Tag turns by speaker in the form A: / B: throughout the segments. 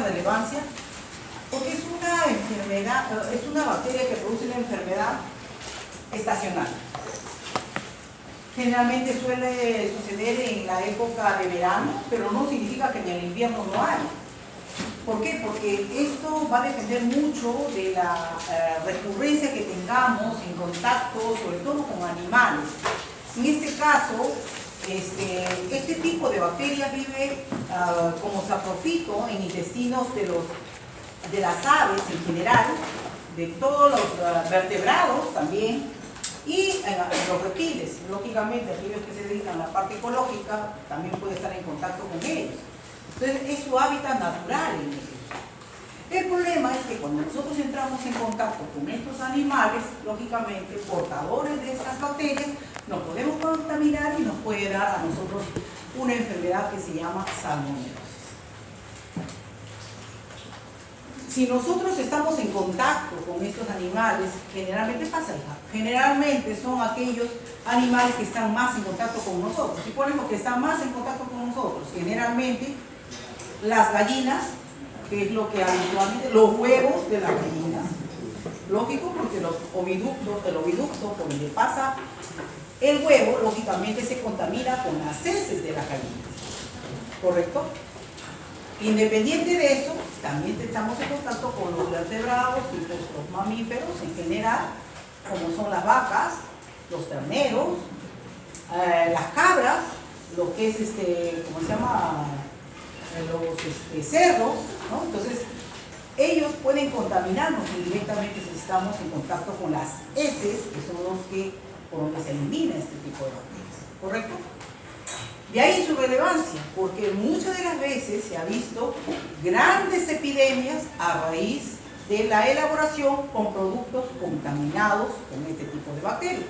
A: relevancia? Porque es una enfermedad, es una bacteria que produce una enfermedad estacional. Generalmente suele suceder en la época de verano, pero no significa que en el invierno no hay. ¿Por qué? Porque esto va a depender mucho de la recurrencia que tengamos en contacto, sobre todo con animales. En este caso, este tipo de bacteria vive como saprofito en intestinos de las aves en general, de todos los vertebrados también, y los reptiles. Lógicamente, aquellos que se dedican a la parte ecológica también pueden estar en contacto con ellos. Entonces, es su hábitat natural en ellos. El problema es que cuando nosotros entramos en contacto con estos animales, lógicamente, portadores de estas bacterias, nos podemos contaminar y nos puede dar a nosotros una enfermedad que se llama salmonelosis. Si nosotros estamos en contacto con estos animales, generalmente pasa, generalmente son aquellos animales que están más en contacto con nosotros. Si ponemos que están más en contacto con nosotros, generalmente las gallinas, que es lo que habitualmente, los huevos de las gallinas, lógico, porque los oviductos, el oviducto por donde pasa el huevo, lógicamente se contamina con las heces de las gallinas, ¿correcto? Independiente de eso, también estamos en contacto con los vertebrados y los mamíferos en general, como son las vacas, los terneros, las cabras, lo que es ¿cómo se llama? Los cerdos, ¿no? Entonces, ellos pueden contaminarnos indirectamente si estamos en contacto con las heces, que son los que, por donde se elimina este tipo de bacterias, ¿correcto? De ahí su relevancia, porque muchas de las veces se ha visto grandes epidemias a raíz de la elaboración con productos contaminados con este tipo de bacterias.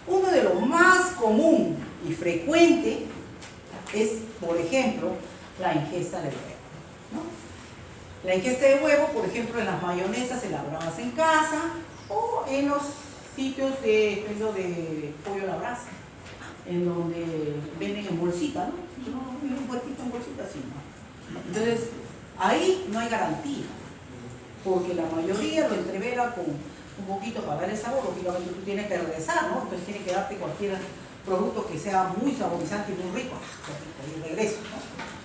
A: Uno de los más común y frecuente es, por ejemplo, la ingesta de huevo, ¿no? La ingesta de huevo, por ejemplo, en las mayonesas elaboradas en casa o en los sitios de pollo a la brasa, en donde venden en bolsita, ¿no? Un puertito en bolsita así, ¿no? Entonces, ahí no hay garantía, porque la mayoría lo entrevera con un poquito para dar el sabor. Lógicamente tú tienes que regresar, ¿no? Entonces tiene que darte cualquier producto que sea muy saborizante y muy rico, y regreso, ¿no?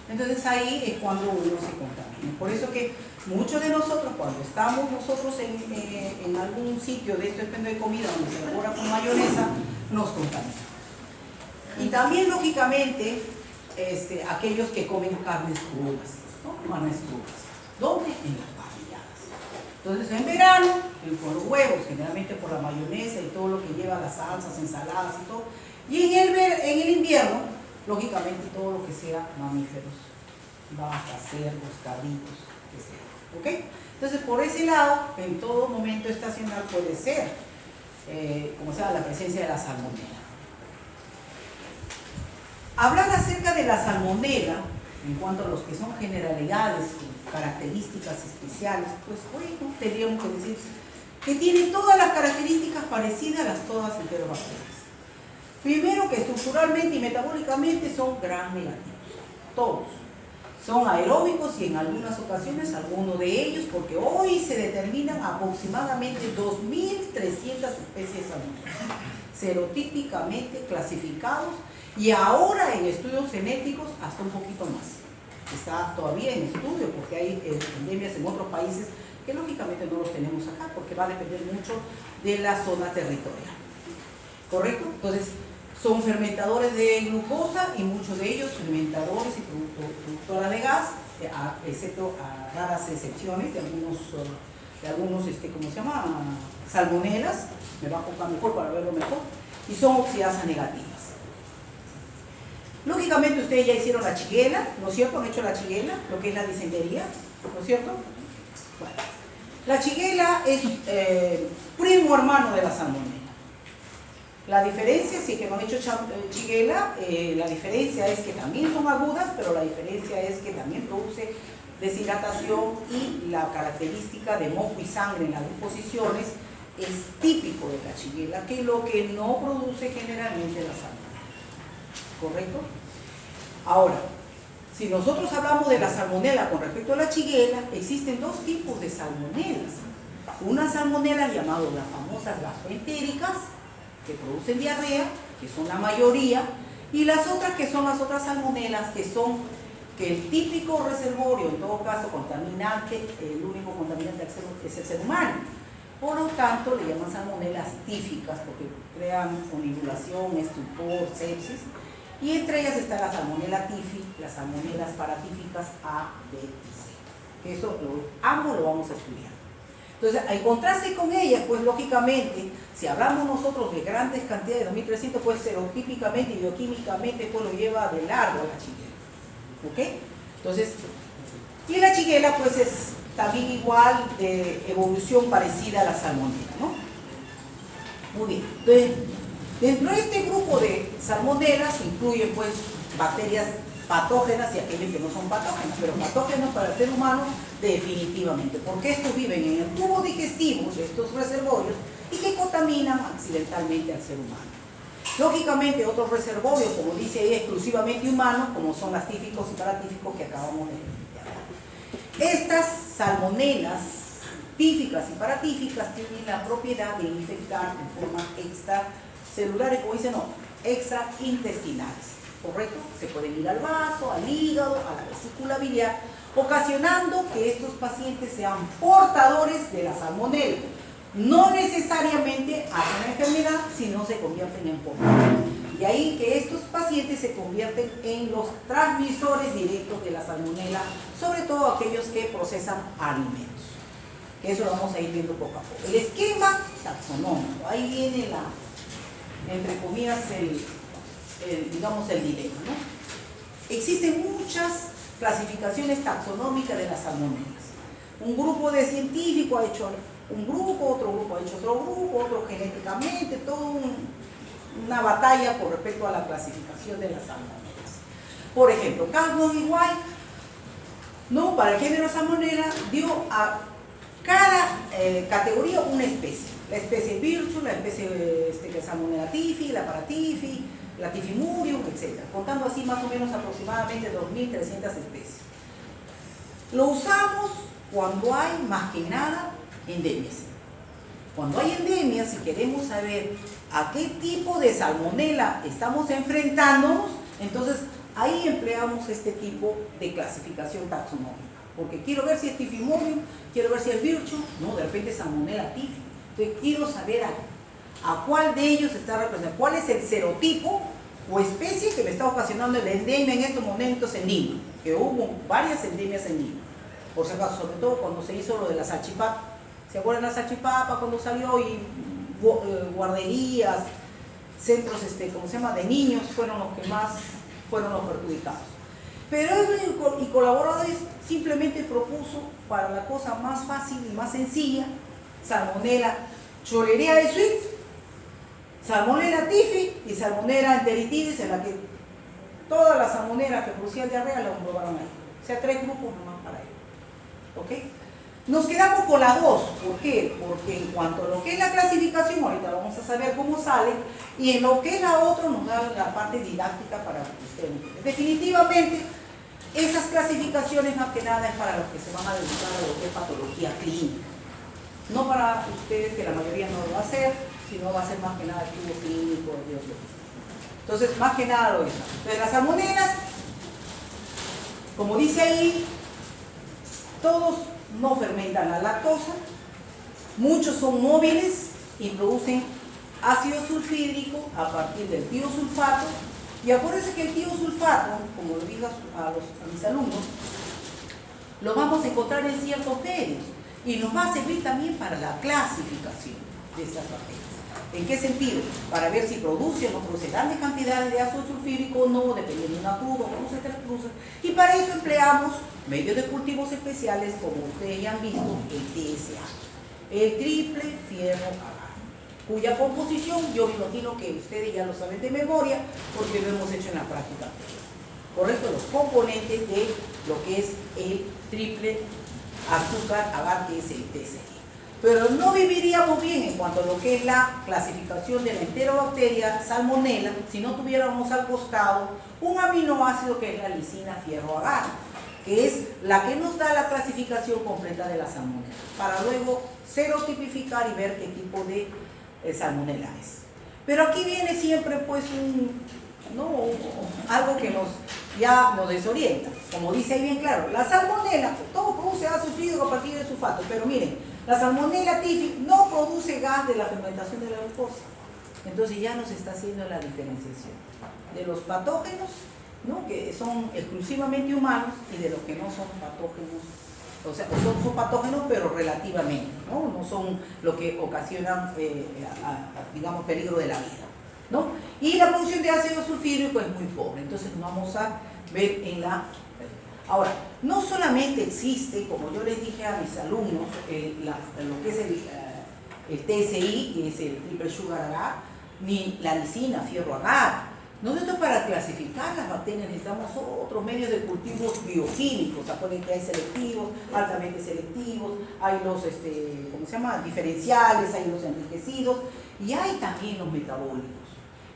A: Entonces ahí es cuando uno se contamina. Por eso que muchos de nosotros, cuando estamos nosotros en algún sitio de esto de comida donde se elabora con mayonesa, nos contaminamos. Y también, lógicamente, aquellos que comen carnes crudas, ¿no? Carnes crudas. ¿Dónde? En las parrilladas. Entonces, en verano, con los huevos, generalmente por la mayonesa y todo lo que lleva las salsas, ensaladas y todo. Y en el invierno, lógicamente, todo lo que sea mamíferos, vacas, cerdos, cabritos, que sea. ¿Ok? Entonces, por ese lado, en todo momento estacional puede ser, como sea, la presencia de la salmonela. Hablar acerca de la salmonela, en cuanto a los que son generalidades, características especiales, pues bueno, tendríamos que decir que tiene todas las características parecidas a las todas enterobacterias. Primero, que estructuralmente y metabólicamente son gram negativos, todos. Son aeróbicos y en algunas ocasiones algunos de ellos, porque hoy se determinan aproximadamente 2.300 especies salmonelas, serotípicamente clasificados, y ahora en estudios genéticos hasta un poquito más. Está todavía en estudio porque hay endemias en otros países que lógicamente no los tenemos acá porque va a depender mucho de la zona territorial. ¿Correcto? Entonces, son fermentadores de glucosa y muchos de ellos fermentadores y productoras de gas, excepto a raras excepciones de algunos ¿cómo se llama? Salmonelas. Me va a colocar mejor para verlo mejor. Y son oxidasas negativas. Lógicamente ustedes ya hicieron la chiguela, ¿no es cierto? Han hecho la chiguela, lo que es la disentería, ¿no es cierto? Bueno, la chiguela es primo hermano de la salmonela. La diferencia, sí que no han hecho chiguela, la diferencia es que también son agudas, pero la diferencia es que también produce deshidratación y la característica de moco y sangre en las deposiciones es típico de la chiguela, que es lo que no produce generalmente la salmonela. ¿Correcto? Ahora, Si nosotros hablamos de la salmonela con respecto a la shigella, existen dos tipos de salmonelas. Unas salmonelas llamadas las famosas gastroentéricas, que producen diarrea, que son la mayoría, y las otras que son las otras salmonelas, que son que el típico reservorio, en todo caso contaminante, el único contaminante es el ser humano. Por lo tanto, le llaman salmonelas tíficas porque crean funibulación, estupor, sepsis. Y entre ellas está la salmonela tifi, las salmonelas paratíficas A, B y C. Que eso ambos lo vamos a estudiar. Entonces, al encontrarse con ellas, pues lógicamente, si hablamos nosotros de grandes cantidades de 2300, pues serotípicamente y bioquímicamente, pues lo lleva de largo la shigella. ¿Ok? Entonces, y la shigella pues es también igual de evolución parecida a la salmonela, ¿no? Muy bien. Entonces, dentro de este grupo de salmonelas incluyen pues bacterias patógenas y aquellas que no son patógenas, pero patógenos para el ser humano definitivamente, porque estos viven en el tubo digestivo de estos reservorios y que contaminan accidentalmente al ser humano. Lógicamente otros reservorios, como dice ahí, exclusivamente humanos, como son las tíficos y paratíficos que acabamos de hablar. Estas salmonelas tíficas y paratíficas tienen la propiedad de infectar en forma extracelular, como dicen, no, extraintestinales, ¿correcto? Se pueden ir al vaso, al hígado, a la vesícula biliar, ocasionando que estos pacientes sean portadores de la salmonela. No necesariamente hacen la enfermedad, sino se convierten en portadores. Y ahí que estos pacientes se convierten en los transmisores directos de la salmonela, sobre todo aquellos que procesan alimentos. Que eso lo vamos a ir viendo poco a poco. El esquema taxonómico, ahí viene entre comillas, digamos el dilema, ¿no? Existen muchas clasificaciones taxonómicas de las salmonelas. Un grupo de científicos ha hecho un grupo, otro grupo ha hecho otro grupo, otro genéticamente, toda una batalla con respecto a la clasificación de las salmonelas. Por ejemplo, Carlos y White, ¿no? Para el género salmonella dio a cada categoría una especie. La especie Virchus, la especie que es salmonella tifi, la paratifi, la tifimurium, etc. Contando así más o menos aproximadamente 2.300 especies. Lo usamos cuando hay más que nada endemias. Cuando hay endemias, si queremos saber a qué tipo de salmonela estamos enfrentándonos, entonces ahí empleamos este tipo de clasificación taxonómica. Porque quiero ver si es tifimurium, quiero ver si es virchus, no, de repente es salmonella tifi. Entonces quiero saber a cuál de ellos está representando, cuál es el serotipo o especie que me está ocasionando la endemia en estos momentos en Lima, que hubo varias endemias en Lima. Por si acaso, sobre todo cuando se hizo lo de la salchipapa. ¿Se acuerdan de la salchipapa cuando salió? Y guarderías, centros, ¿cómo se llama?, de niños fueron los que más fueron los perjudicados. Pero él y colaboradores simplemente propuso para la cosa más fácil y más sencilla, salmonella Schorleria de Swift, salmonella tifi y salmonella enteritidis, en la que todas las salmonelas que producían diarrea las probaron ahí. O sea, 3 grupos nomás para ello. ¿Ok? Nos quedamos con las dos. ¿Por qué? Porque en cuanto a lo que es la clasificación, ahorita vamos a saber cómo sale, y en lo que es la otra nos da la parte didáctica para que ustedes entiendan. Definitivamente, esas clasificaciones más que nada es para los que se van a dedicar a lo que es patología clínica. No para ustedes, que la mayoría no lo va a hacer, sino va a ser más que nada estudio clínico, Dios mío. Entonces, más que nada lo es. Entonces, las salmonelas, como dice ahí, todos no fermentan la lactosa, muchos son móviles y producen ácido sulfídrico a partir del tiosulfato. Y acuérdense que el tiosulfato, como lo digo a mis alumnos, lo vamos a encontrar en ciertos medios y nos va a servir también para la clasificación de estas bacterias. ¿En qué sentido? Para ver si produce o no produce grandes cantidades de ácido sulfídrico o no, dependiendo de una curva, produce 3 cruces. Y para eso empleamos medios de cultivos especiales, como ustedes ya han visto, el TSA, el triple fierro agar, cuya composición yo me imagino que ustedes ya lo saben de memoria, porque lo hemos hecho en la práctica. ¿Correcto? Los componentes de lo que es el triple azúcar agar, que es el TSI. pero no viviríamos bien en cuanto a lo que es la clasificación de la enterobacteria Salmonella si no tuviéramos al costado un aminoácido que es la lisina fierro agar, que es la que nos da la clasificación completa de la Salmonella, para luego serotipificar y ver qué tipo de Salmonella es. Pero aquí viene siempre pues algo que ya nos desorienta. Como dice ahí bien claro, la Salmonella, todo produce ácido sulfúrico a partir de sulfato, pero miren, la Salmonella typhi no produce gas de la fermentación de la glucosa. Entonces ya nos está haciendo la diferenciación de los patógenos, ¿no?, que son exclusivamente humanos, y de los que no son patógenos, o sea, son patógenos pero relativamente, no son lo que ocasionan, digamos, peligro de la vida, ¿no? Y la producción de ácido sulfúrico es muy pobre, entonces vamos a ver en la... Ahora, no solamente existe, como yo les dije a mis alumnos, lo que es el TSI, que es el triple sugar agar, ni la lisina fierro agar. Nosotros para clasificar las bacterias necesitamos otros medios de cultivos bioquímicos. Acuérdense que hay selectivos, altamente selectivos, hay los ¿cómo se llama?, diferenciales, hay los enriquecidos, y hay también los metabólicos.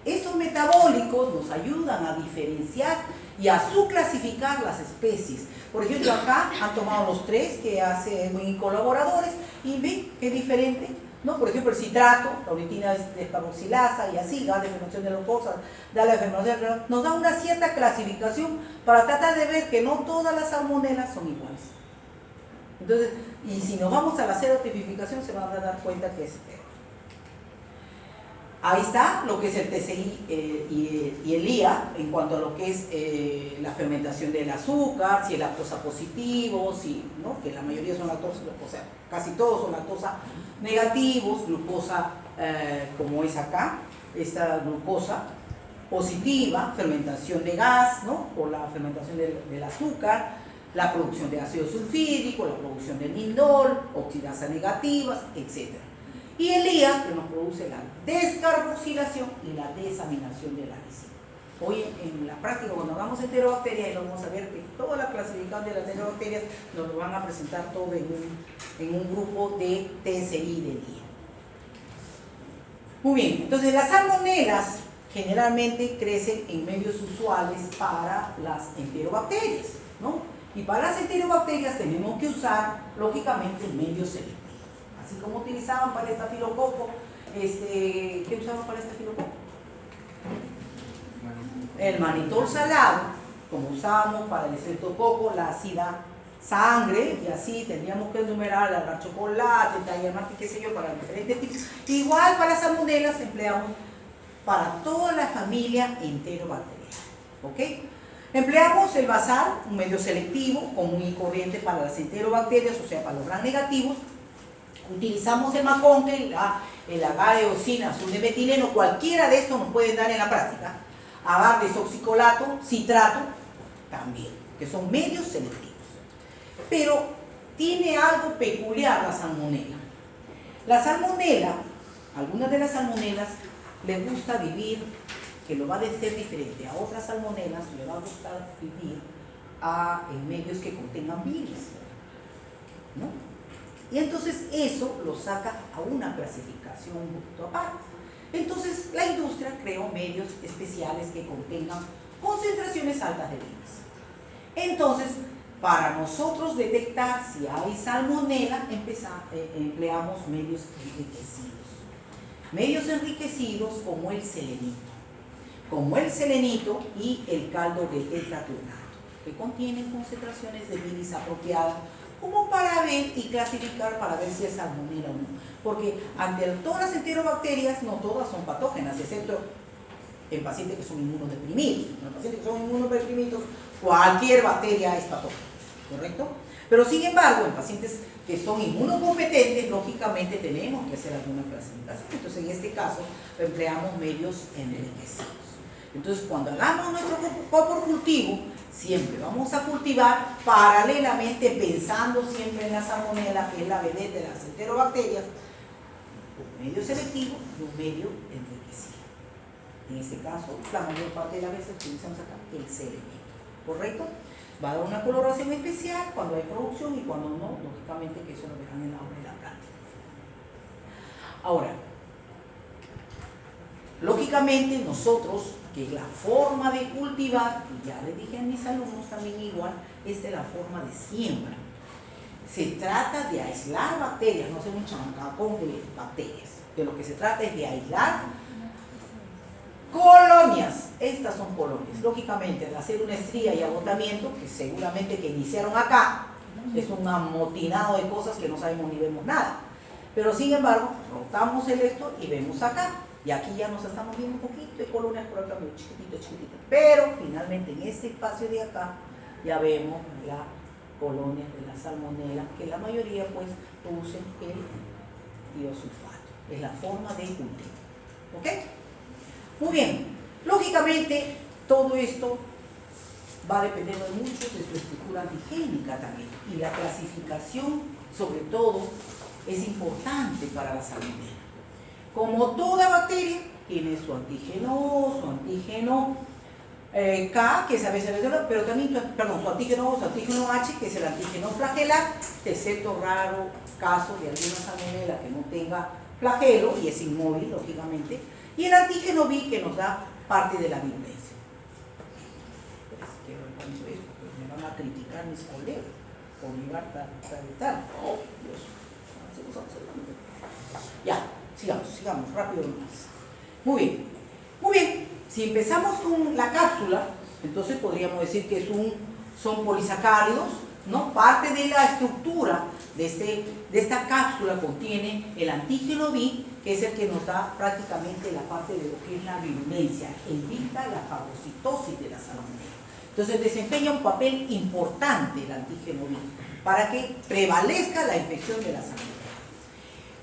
A: Estos metabólicos nos ayudan a diferenciar y a subclasificar las especies. Por ejemplo, acá han tomado los tres que hacen mis colaboradores y ven qué diferente, ¿no? Por ejemplo, el citrato, la uritina descarboxilasa y así, gas de fermentación de glucosa, la fermentación, nos da una cierta clasificación para tratar de ver que no todas las salmonelas son iguales. Entonces, y si nos vamos a la serotipificación se van a dar cuenta que es peor. Ahí está lo que es el TCI y el IA en cuanto a lo que es la fermentación del azúcar, si es lactosa positivo, ¿no?, que la mayoría son lactosa, o sea, casi todos son lactosa negativos, glucosa como es acá, esta glucosa positiva, fermentación de gas, ¿no?, por la fermentación del azúcar, la producción de ácido sulfídrico, la producción de lindol, oxidasa negativas, etc. Y el IA, que nos produce la descarboxilación y la desaminación de la lisina. Hoy en la práctica, cuando hagamos enterobacterias, y lo vamos a ver que toda la clasificación de las enterobacterias nos lo van a presentar todo en un grupo de TSI del IA. Muy bien, entonces las salmonelas generalmente crecen en medios usuales para las enterobacterias, ¿no? Y para las enterobacterias tenemos que usar, lógicamente, medios selectivos. Así como utilizaban para el estafilococo, ¿qué usaban para el estafilococo? El manitol salado, como usábamos para el estreptococo, la ácida sangre, y así tendríamos que enumerar el chocolate, el taller marque, qué sé yo, para diferentes tipos. Igual para las salmonelas empleamos para toda la familia enterobacteriana, ¿ok? Empleamos el basal, un medio selectivo, común y corriente para las enterobacterias, o sea, para los gram negativos. Utilizamos el maconte, el agar de eosina, azul de metileno, cualquiera de estos nos puede dar en la práctica. Agar desoxicolato, citrato, también, que son medios selectivos. Pero tiene algo peculiar la salmonela. La salmonela, algunas de las salmonelas les gusta vivir, que lo va a ser diferente a otras salmonelas, le va a gustar vivir en medios que contengan bilis, ¿no? Y entonces eso lo saca a una clasificación un poquito aparte. Entonces la industria creó medios especiales que contengan concentraciones altas de bilis. Entonces, para nosotros detectar si hay salmonela, empleamos medios enriquecidos. Medios enriquecidos como el selenito y el caldo de tetraturnato, que contienen concentraciones de bilis apropiadas, como para ver y clasificar para ver si es salmonela o no. Porque ante todas las enterobacterias, no todas son patógenas, excepto en pacientes que son inmunodeprimidos. En los pacientes que son inmunodeprimidos, cualquier bacteria es patógena, ¿correcto? Pero sin embargo, en pacientes que son inmunocompetentes, lógicamente tenemos que hacer alguna clasificación. Entonces, en este caso, empleamos medios enriquecidos. Entonces, cuando hagamos nuestro cultivo, siempre vamos a cultivar paralelamente, pensando siempre en la salmonela, que es la vedette de las enterobacterias, un medio selectivo y un medio enriquecido. En este caso, la mayor parte de las veces utilizamos acá el selenito, ¿correcto? Va a dar una coloración especial cuando hay producción y cuando no, lógicamente que eso lo verán en la obra de la práctica. Ahora, lógicamente nosotros, que la forma de cultivar, y ya les dije a mis alumnos también igual, es de la forma de siembra. Se trata de aislar bacterias, no se un chancapón de bacterias. De lo que se trata es de aislar colonias. Estas son colonias. Lógicamente, al hacer una estría y agotamiento, que seguramente que iniciaron acá, es un amotinado de cosas que no sabemos ni vemos nada. Pero sin embargo, rotamos el esto y vemos acá. Y aquí ya nos estamos viendo un poquito de colonias por acá, muy chiquitito, chiquitito. Pero finalmente en este espacio de acá ya vemos la colonia de la salmonela, que la mayoría pues producen el tiosulfato. Es la forma de cultivo. ¿Ok? Muy bien. Lógicamente, todo esto va dependiendo mucho de su estructura antigénica también. Y la clasificación, sobre todo, es importante para la salmonela. Como toda bacteria, tiene su antígeno K, que es a veces, pero también, su antígeno H, que es el antígeno flagelar, excepto raro caso de alguna salmonela que no tenga flagelo y es inmóvil, lógicamente, y el antígeno B, que nos da parte de la virulencia. Me van a criticar mis colegas por llegar a evitar. Oh, Dios. Ya, sigamos, rápido nomás. Muy bien. Si empezamos con la cápsula, entonces podríamos decir que son polisacáridos, ¿no? Parte de la estructura de esta cápsula contiene el antígeno B, que es el que nos da prácticamente la parte de lo que es la virulencia, evita la fagocitosis de la salmonela. Entonces desempeña un papel importante el antígeno B para que prevalezca la infección de la salmonela.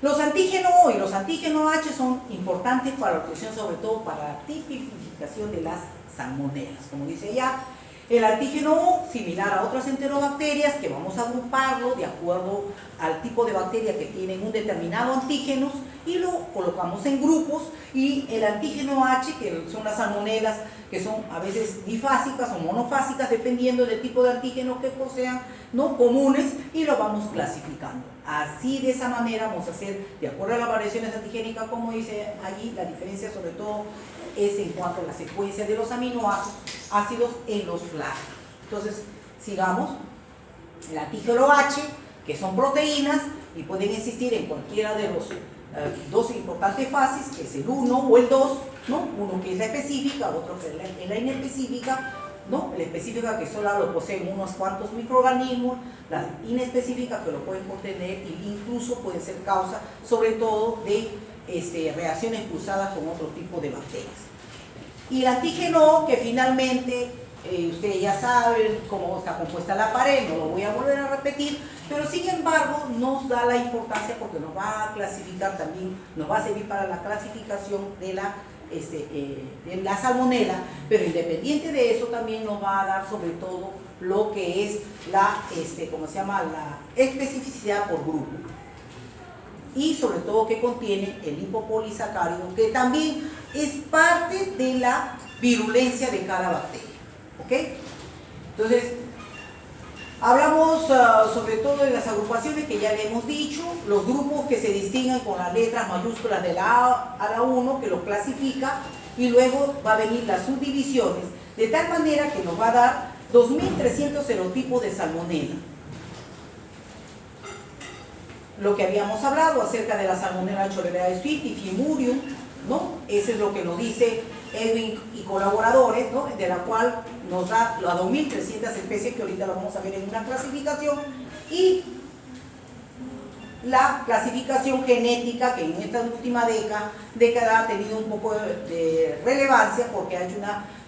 A: Los antígenos O y los antígenos H son importantes para la obtención, sobre todo para la tipificación de las salmonelas. Como dice ya, el antígeno O, similar a otras enterobacterias, que vamos a agruparlo de acuerdo al tipo de bacteria que tienen un determinado antígeno y lo colocamos en grupos, y el antígeno H, que son las salmonelas, que son a veces difásicas o monofásicas, dependiendo del tipo de antígeno que posean, no comunes, y lo vamos clasificando. Así, de esa manera, vamos a hacer, de acuerdo a las variaciones antigénicas, como dice allí, la diferencia sobre todo es en cuanto a la secuencia de los aminoácidos en los flagelos. Entonces, sigamos. El antígeno H, que son proteínas y pueden existir en cualquiera de los dos importantes fases, que es el 1 o el 2, ¿no? Uno que es la específica, otro que es la inespecífica, ¿no? La específica, que solo lo poseen unos cuantos microorganismos, la inespecífica, que lo pueden contener e incluso pueden ser causa, sobre todo, de reacciones cruzadas con otro tipo de bacterias. Y el antígeno O, que finalmente, ustedes ya saben cómo está compuesta la pared, no lo voy a volver a repetir, pero sin embargo nos da la importancia porque nos va a clasificar también, nos va a servir para la clasificación de la salmonela, pero independiente de eso también nos va a dar sobre todo lo que es la, la especificidad por grupo. Y sobre todo que contiene el lipopolisacárido, que también es parte de la virulencia de cada bacteria. ¿Ok? Entonces, hablamos sobre todo de las agrupaciones que ya le hemos dicho, los grupos que se distinguen con las letras mayúsculas de la A a la 1, que los clasifica, y luego va a venir las subdivisiones, de tal manera que nos va a dar 2.300 serotipos de salmonela. Lo que habíamos hablado acerca de la salmonella Chorlerae y Fimurium, ¿no? Eso es lo que nos dice Edwin y colaboradores, ¿no? De la cual nos da las 2.300 especies, que ahorita lo vamos a ver en una clasificación, y la clasificación genética, que en esta última década ha tenido un poco de relevancia, porque ha hecho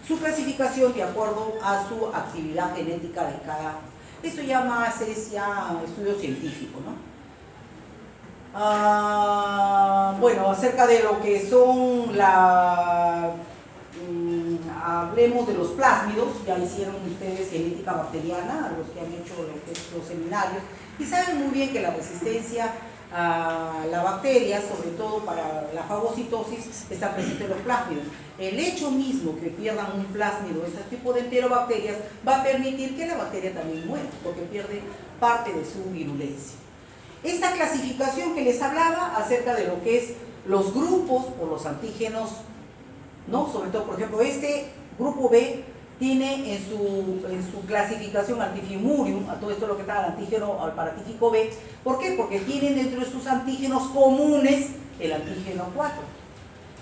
A: su clasificación de acuerdo a su actividad genética de cada. Esto ya más es estudio científico, ¿no? Bueno, acerca de lo que son hablemos de los plásmidos. Ya hicieron ustedes genética bacteriana, los que han hecho los seminarios, y saben muy bien que la resistencia a la bacteria, sobre todo para la fagocitosis, está presente en los plásmidos. El hecho mismo que pierdan un plásmido, este tipo de enterobacterias, va a permitir que la bacteria también muera, porque pierde parte de su virulencia. Esta clasificación que les hablaba acerca de lo que es los grupos o los antígenos, ¿no? Sobre todo, por ejemplo, este grupo B tiene en su clasificación antifimurium, a todo esto lo que está el antígeno al paratífico B. ¿Por qué? Porque tienen dentro de sus antígenos comunes el antígeno 4.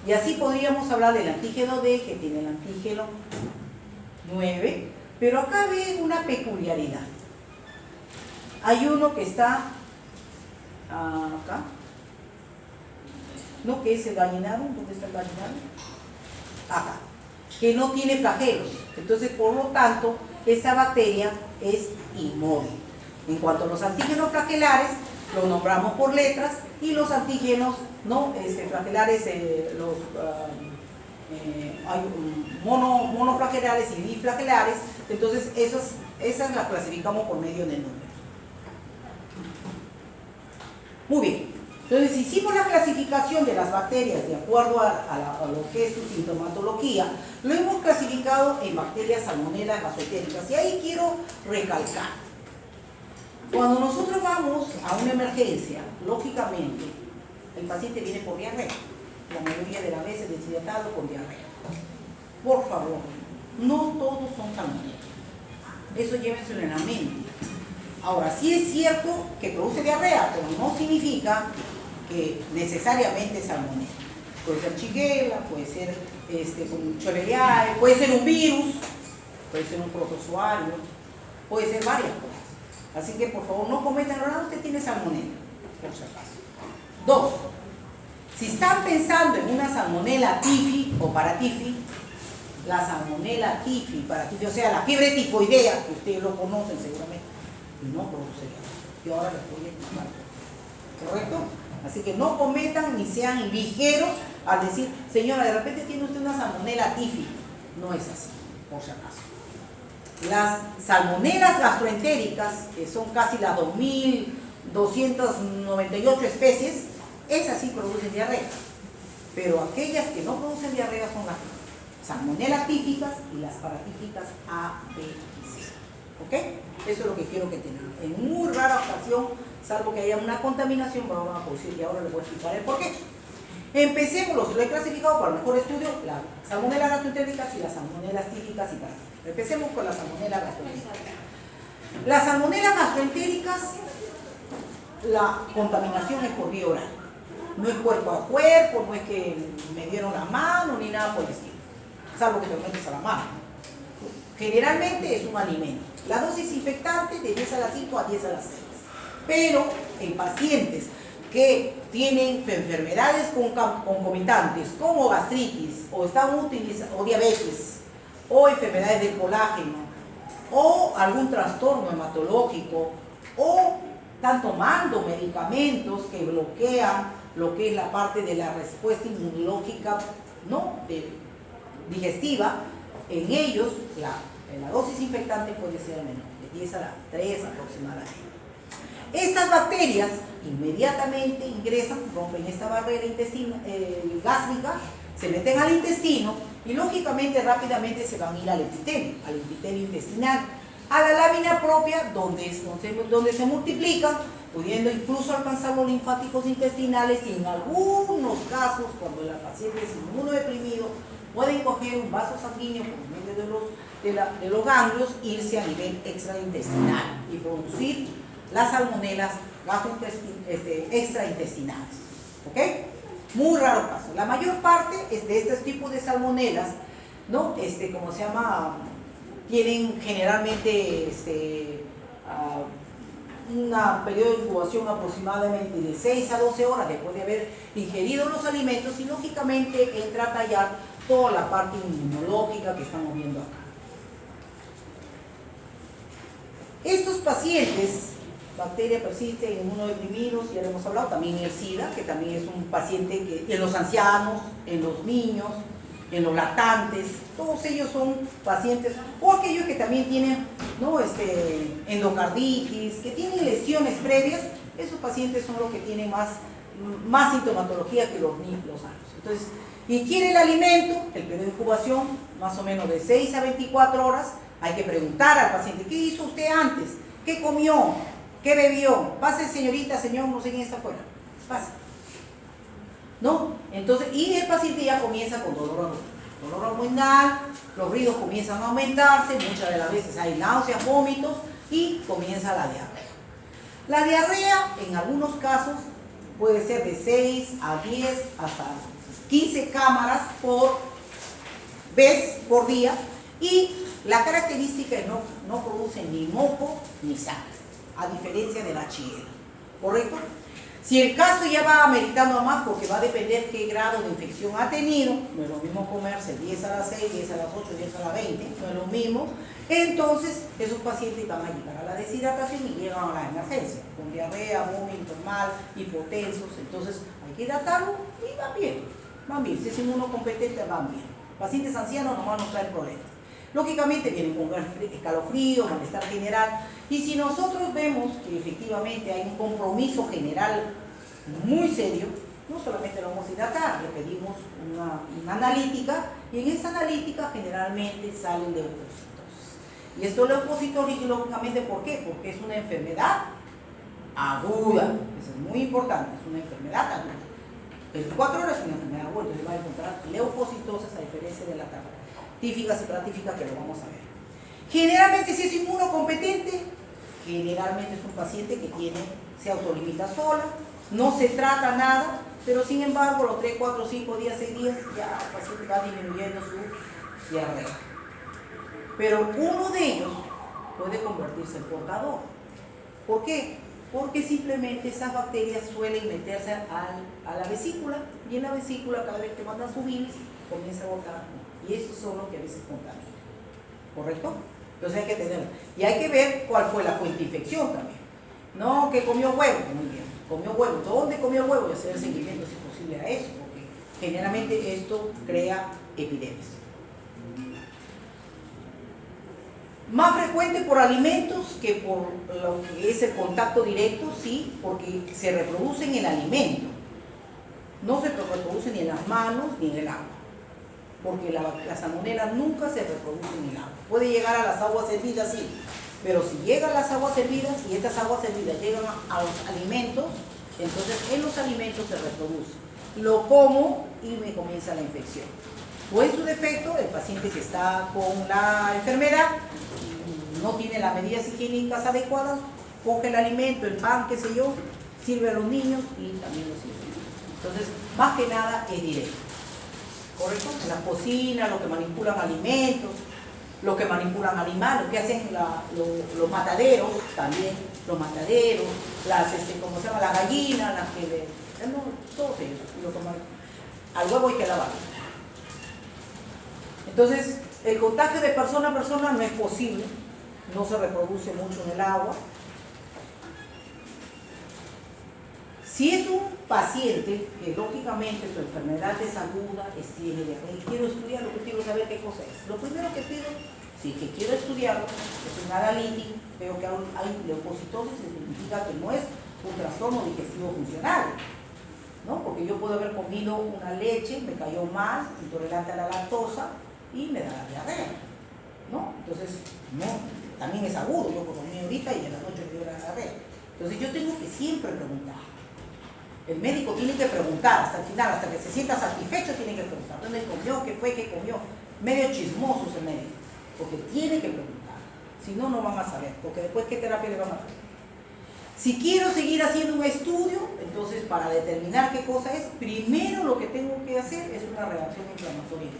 A: Y así podríamos hablar del antígeno D, que tiene el antígeno 9, pero acá ven una peculiaridad. Hay uno que está acá, ¿no? Que es el gallinarum. ¿Dónde está el gallinarum? Acá, que no tiene flagelos. Entonces, por lo tanto, esta bacteria es inmóvil. En cuanto a los antígenos flagelares, los nombramos por letras, y los antígenos no flagelares, hay monoflagelares y biflagelares. Entonces, esas las clasificamos por medio de número. Muy bien. Entonces, hicimos la clasificación de las bacterias de acuerdo a lo que es su sintomatología. Lo hemos clasificado en bacterias Salmonella gastroentéricas. Y ahí quiero recalcar. Cuando nosotros vamos a una emergencia, lógicamente, el paciente viene por diarrea. La mayoría de las veces deshidratado con diarrea. Por favor, no todos son Salmonella. Eso llévenselo en la mente. Ahora, sí es cierto que produce diarrea, pero no significa que necesariamente es Salmonella. Puede ser Shigella, puede ser un Chorelliae, puede ser un virus, puede ser un protozoario, puede ser varias cosas. Así que por favor no cometan error, usted tiene Salmonella, por si acaso. 2. Si están pensando en una Salmonella tifi o paratifi, la Salmonella tifi, paratifi, o sea, la fiebre tifoidea, que ustedes lo conocen seguramente, y no produce diarrea. Y ahora les voy a explicar. ¿Correcto? Así que no cometan ni sean ligeros al decir, señora, de repente tiene usted una Salmonella tifi. No es así, por si acaso. Las salmonelas gastroentéricas, que son casi las 2.298 especies, esas sí producen diarrea. Pero aquellas que no producen diarrea son las salmonelas típicas y las paratíficas A, B y C. ¿Ok? Eso es lo que quiero que tengan. En muy rara ocasión, salvo que haya una contaminación, vamos a producir, y ahora les voy a explicar el por qué. Empecemos, lo he clasificado para el mejor estudio, las salmonelas gastroentéricas y las salmonelas típicas y paratíficas. Empecemos con las salmonelas gastroentéricas. Las salmonelas gastroentéricas, la contaminación es por vía oral. No es cuerpo a cuerpo, no es que me dieron la mano ni nada por el estilo. Salvo que te lo metes a la mano. Generalmente es un alimento. La dosis infectante de 10 a las 5 a 10 a las 6. Pero en pacientes que tienen enfermedades concomitantes como gastritis o o diabetes o enfermedades del colágeno o algún trastorno hematológico o están tomando medicamentos que bloquean lo que es la parte de la respuesta inmunológica, ¿no? Digestiva, en ellos la dosis infectante puede ser menor, de 10 a las 3 aproximadamente. Estas bacterias inmediatamente ingresan, rompen esta barrera gástrica, se meten al intestino y lógicamente rápidamente se van a ir al epitelio intestinal, a la lámina propia donde se multiplican, pudiendo incluso alcanzar los linfáticos intestinales y en algunos casos, cuando el paciente es inmunodeprimido, pueden coger un vaso sanguíneo por medio de los ganglios, irse a nivel extraintestinal y producir las salmonelas extraintestinales. ¿Ok? Muy raro caso. La mayor parte de estos tipos de salmonelas, ¿no? ¿Cómo se llama? Tienen generalmente un periodo de incubación aproximadamente de 6 a 12 horas después de haber ingerido los alimentos y lógicamente entra a tallar toda la parte inmunológica que estamos viendo acá. Estos pacientes, bacteria persiste en inmunodeprimidos, ya lo hemos hablado, también en el SIDA, que también es un paciente que en los ancianos, en los niños, en los lactantes, todos ellos son pacientes, o aquellos que también tienen, ¿no? Endocarditis, que tienen lesiones previas, esos pacientes son los que tienen más sintomatología que los sanos. Entonces, ingiere el alimento, el periodo de incubación, más o menos de 6 a 24 horas, hay que preguntar al paciente, ¿qué hizo usted antes? ¿Qué comió? ¿Qué bebió? Pase, señorita, señor, no sé quién está afuera. Pase. ¿no? Entonces, y el paciente ya comienza con dolor abdominal, los ruidos comienzan a aumentarse, muchas de las veces hay náuseas, vómitos y comienza la diarrea. La diarrea en algunos casos puede ser de 6 a 10 hasta 15 cámaras por vez por día y la característica es no producen ni moco ni sangre, a diferencia de la chiguera, ¿correcto? Si el caso ya va ameritando a más, porque va a depender qué grado de infección ha tenido, no es lo mismo comerse 10 a las 6, 10 a las 8, 10 a las 20, no es lo mismo, entonces esos pacientes van a llegar a la deshidratación y llegan a la emergencia, con diarrea, vómito mal, hipotensos, entonces hay que hidratarlo y van bien, si es inmunocompetente van bien. Pacientes ancianos nomás nos traen problemas. Lógicamente vienen con escalofrío, malestar general, y si nosotros vemos que efectivamente hay un compromiso general muy serio, no solamente lo vamos a hidratar, le pedimos una analítica, y en esa analítica generalmente salen leucocitosis. Y esto leucocitosis, lógicamente, ¿por qué? Porque es una enfermedad aguda, eso es muy importante, es una enfermedad aguda. 24 horas es una enfermedad aguda, entonces va a encontrar leucocitosis a diferencia de la tíficas y platíficas, que lo vamos a ver. Generalmente, si es inmunocompetente, generalmente es un paciente que se autolimita sola, no se trata nada, pero sin embargo, los 3, 4, 5 días, 6 días, ya el paciente va disminuyendo su diarrea. Pero uno de ellos puede convertirse en portador. ¿Por qué? Porque simplemente esas bacterias suelen meterse a la vesícula, y en la vesícula, cada vez que mandan su bilis, comienza a botar. Y eso son los que a veces contaminan, ¿correcto? Entonces hay que tenerlo. Y hay que ver cuál fue la fuente de infección también. No que comió huevo, muy bien, comió huevo. ¿Dónde comió huevo? Y hacer el seguimiento si es posible a eso, porque generalmente esto crea epidemias. Más frecuente por alimentos que por lo que es el contacto directo, sí, porque se reproduce en el alimento. No se reproduce ni en las manos ni en el agua, porque la salmonela nunca se reproduce en el agua. Puede llegar a las aguas hervidas, sí, pero si llegan las aguas hervidas y estas aguas hervidas llegan a los alimentos, entonces en los alimentos se reproduce. Lo como y me comienza la infección. O en su defecto, el paciente que está con la enfermedad no tiene las medidas higiénicas adecuadas, coge el alimento, el pan, qué sé yo, sirve a los niños y también los sirve. Entonces, más que nada es directo. ¿Correcto? En la cocina, los que manipulan alimentos, los que manipulan animales, los que hacen los mataderos también, los mataderos, ¿cómo se llama? Las gallinas, las que todos ellos, al huevo hay que lavarlo. Entonces, el contagio de persona a persona no es posible, no se reproduce mucho en el agua. Si es un paciente que lógicamente su enfermedad es aguda, tiene diarrea y quiero estudiar, lo que quiero saber qué cosa es. Lo primero que pido, si que quiero estudiarlo, es un analítico, veo que hay leucocitosis, significa que no es un trastorno digestivo funcional, ¿no? Porque yo puedo haber comido una leche, me cayó mal, intolerante a la lactosa y me da la diarrea, ¿no? Entonces, no, también es agudo, yo comí ahorita y en la noche me dio la diarrea. Entonces yo tengo que siempre preguntar. El médico tiene que preguntar hasta el final, hasta que se sienta satisfecho, tiene que preguntar dónde comió, qué fue, qué comió. Medio chismoso es el médico, porque tiene que preguntar. Si no, no van a saber, porque después qué terapia le van a dar. Si quiero seguir haciendo un estudio, entonces para determinar qué cosa es, primero lo que tengo que hacer es una reacción inflamatoria.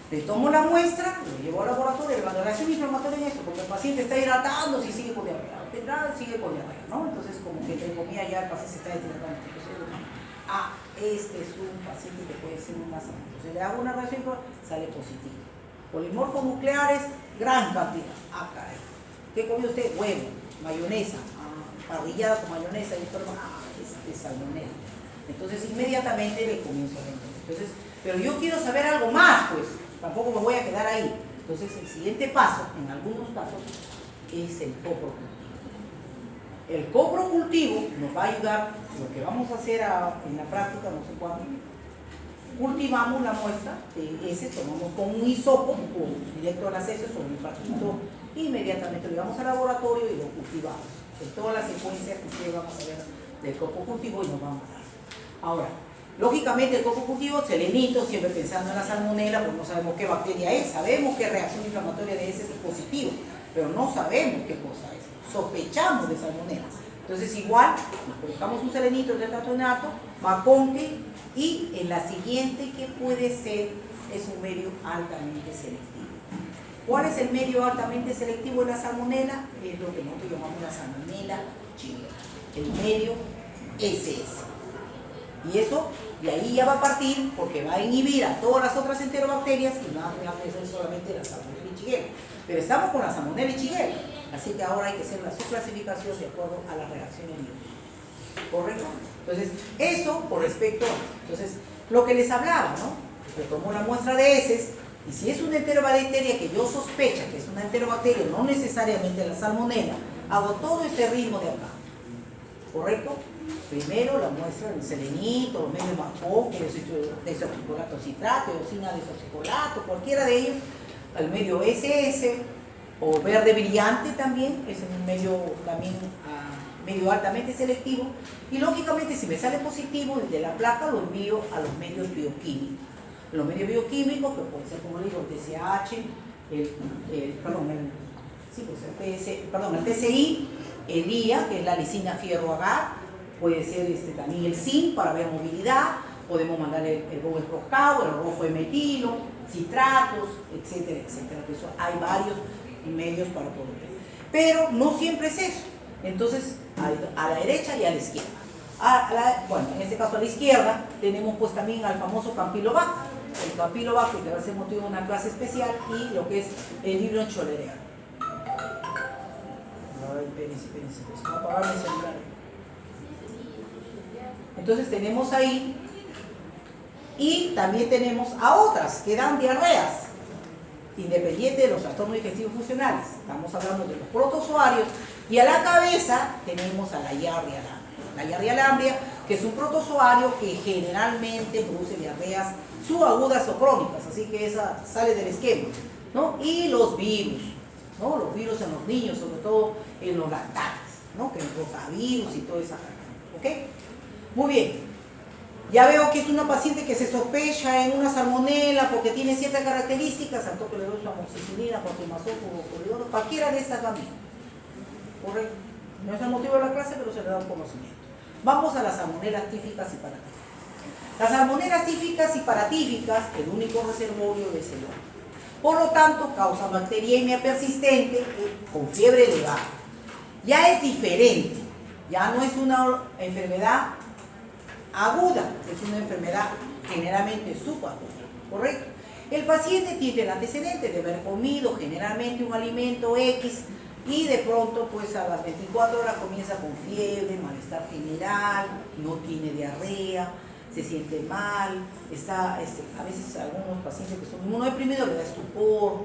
A: Le tomo la muestra, lo llevo al laboratorio, la reacción inflamatoria en eso, porque el paciente está hidratando si sigue con diarrea, sigue con diarrea, ¿no? Entonces, como que entre comillas ya el paciente se está deshidratando. Entonces, este es un paciente que puede ser un más. Entonces, le hago una reacción inflamatoria, sale positivo. Polimorfos nucleares, gran cantidad. Caray. ¿Qué comió usted? Huevo, mayonesa, parrillada con mayonesa y esto, es salmonela. Entonces, inmediatamente le comienzo a vender. Entonces, pero yo quiero saber algo más, pues. Tampoco me voy a quedar ahí. Entonces, el siguiente paso, en algunos casos, es el coprocultivo. El coprocultivo nos va a ayudar, lo que vamos a hacer en la práctica, no sé cuándo, cultivamos la muestra de ese, tomamos con un hisopo, directo a las heces o un paquito, inmediatamente lo llevamos al laboratorio y lo cultivamos. En todas las secuencias que ustedes van a ver del coprocultivo y nos vamos a dar. Ahora, lógicamente el coco cultivo, selenito, siempre pensando en la salmonela, pues no sabemos qué bacteria es, sabemos que reacción inflamatoria de ese es positivo, pero no sabemos qué cosa es, sospechamos de salmonela. Entonces igual, nos colocamos un selenito de tetratonato, maconque, y en la siguiente que puede ser, es un medio altamente selectivo. ¿Cuál es el medio altamente selectivo de la salmonela? Es lo que nosotros llamamos la salmonela chilena, el medio SS. Y eso, de ahí ya va a partir, porque va a inhibir a todas las otras enterobacterias y no va a ser solamente la salmonella y Shigella. Pero estamos con la salmonella y Shigella, así que ahora hay que hacer la subclasificación de acuerdo a las reacciones biológicas. ¿Correcto? Entonces, eso por respecto a esto. Entonces, lo que les hablaba, ¿no? Yo tomo la muestra de heces, y si es una enterobacteria que yo sospecho que es una enterobacteria, no necesariamente la salmonela, hago todo este ritmo de acá. ¿Correcto? Primero la muestra del selenito, los medios maconque, desoxicolato citrato, eosina desoxicolato, cualquiera de ellos, el medio SS o verde brillante también, es un medio también medio altamente selectivo, y lógicamente si me sale positivo desde la placa lo envío a los medios bioquímicos. Los medios bioquímicos, que puede ser, como digo, el TSH, el TCI, el IA, que es la lisina fierro agar, puede ser también el zinc para ver movilidad, podemos mandar el rojo roscado, el rojo de metilo, citratos, etcétera, etcétera. Eso, hay varios medios para poder ver. Pero no siempre es eso. Entonces, a la derecha y a la izquierda. Bueno, en este caso a la izquierda tenemos pues también al famoso Campylobacter. El Campylobacter, que va a ser motivo de una clase especial, y lo que es el Vibrio cholerae. Espérense, voy a apagar mi celular. Entonces tenemos ahí, y también tenemos a otras que dan diarreas, independiente de los trastornos digestivos funcionales. Estamos hablando de los protozoarios, y a la cabeza tenemos a la Giardia lamblia. La Giardia lamblia, que es un protozoario que generalmente produce diarreas subagudas o crónicas, así que esa sale del esquema, ¿no? Y los virus, ¿no? Los virus en los niños, sobre todo en los lactantes, ¿no? Que el rotavirus y toda esa cosa, ¿ok? Muy bien, ya veo que es una paciente que se sospecha en una salmonela porque tiene ciertas características, al toque le doy su amoxicilina, cortimazófugo, polidoro, cualquiera de estas también. Correcto. No es el motivo de la clase, pero se le da un conocimiento. Vamos a las salmonelas tíficas y paratíficas. Las salmonelas tíficas y paratíficas, el único reservorio es el hombre. Por lo tanto, causa bacteriemia persistente con fiebre elevada. Ya es diferente, ya no es una enfermedad aguda, es una enfermedad generalmente subaguda, ¿correcto? El paciente tiene el antecedente de haber comido generalmente un alimento X y de pronto pues a las 24 horas comienza con fiebre, malestar general, no tiene diarrea, se siente mal, está, a veces algunos pacientes que son inmunodeprimidos le da estupor,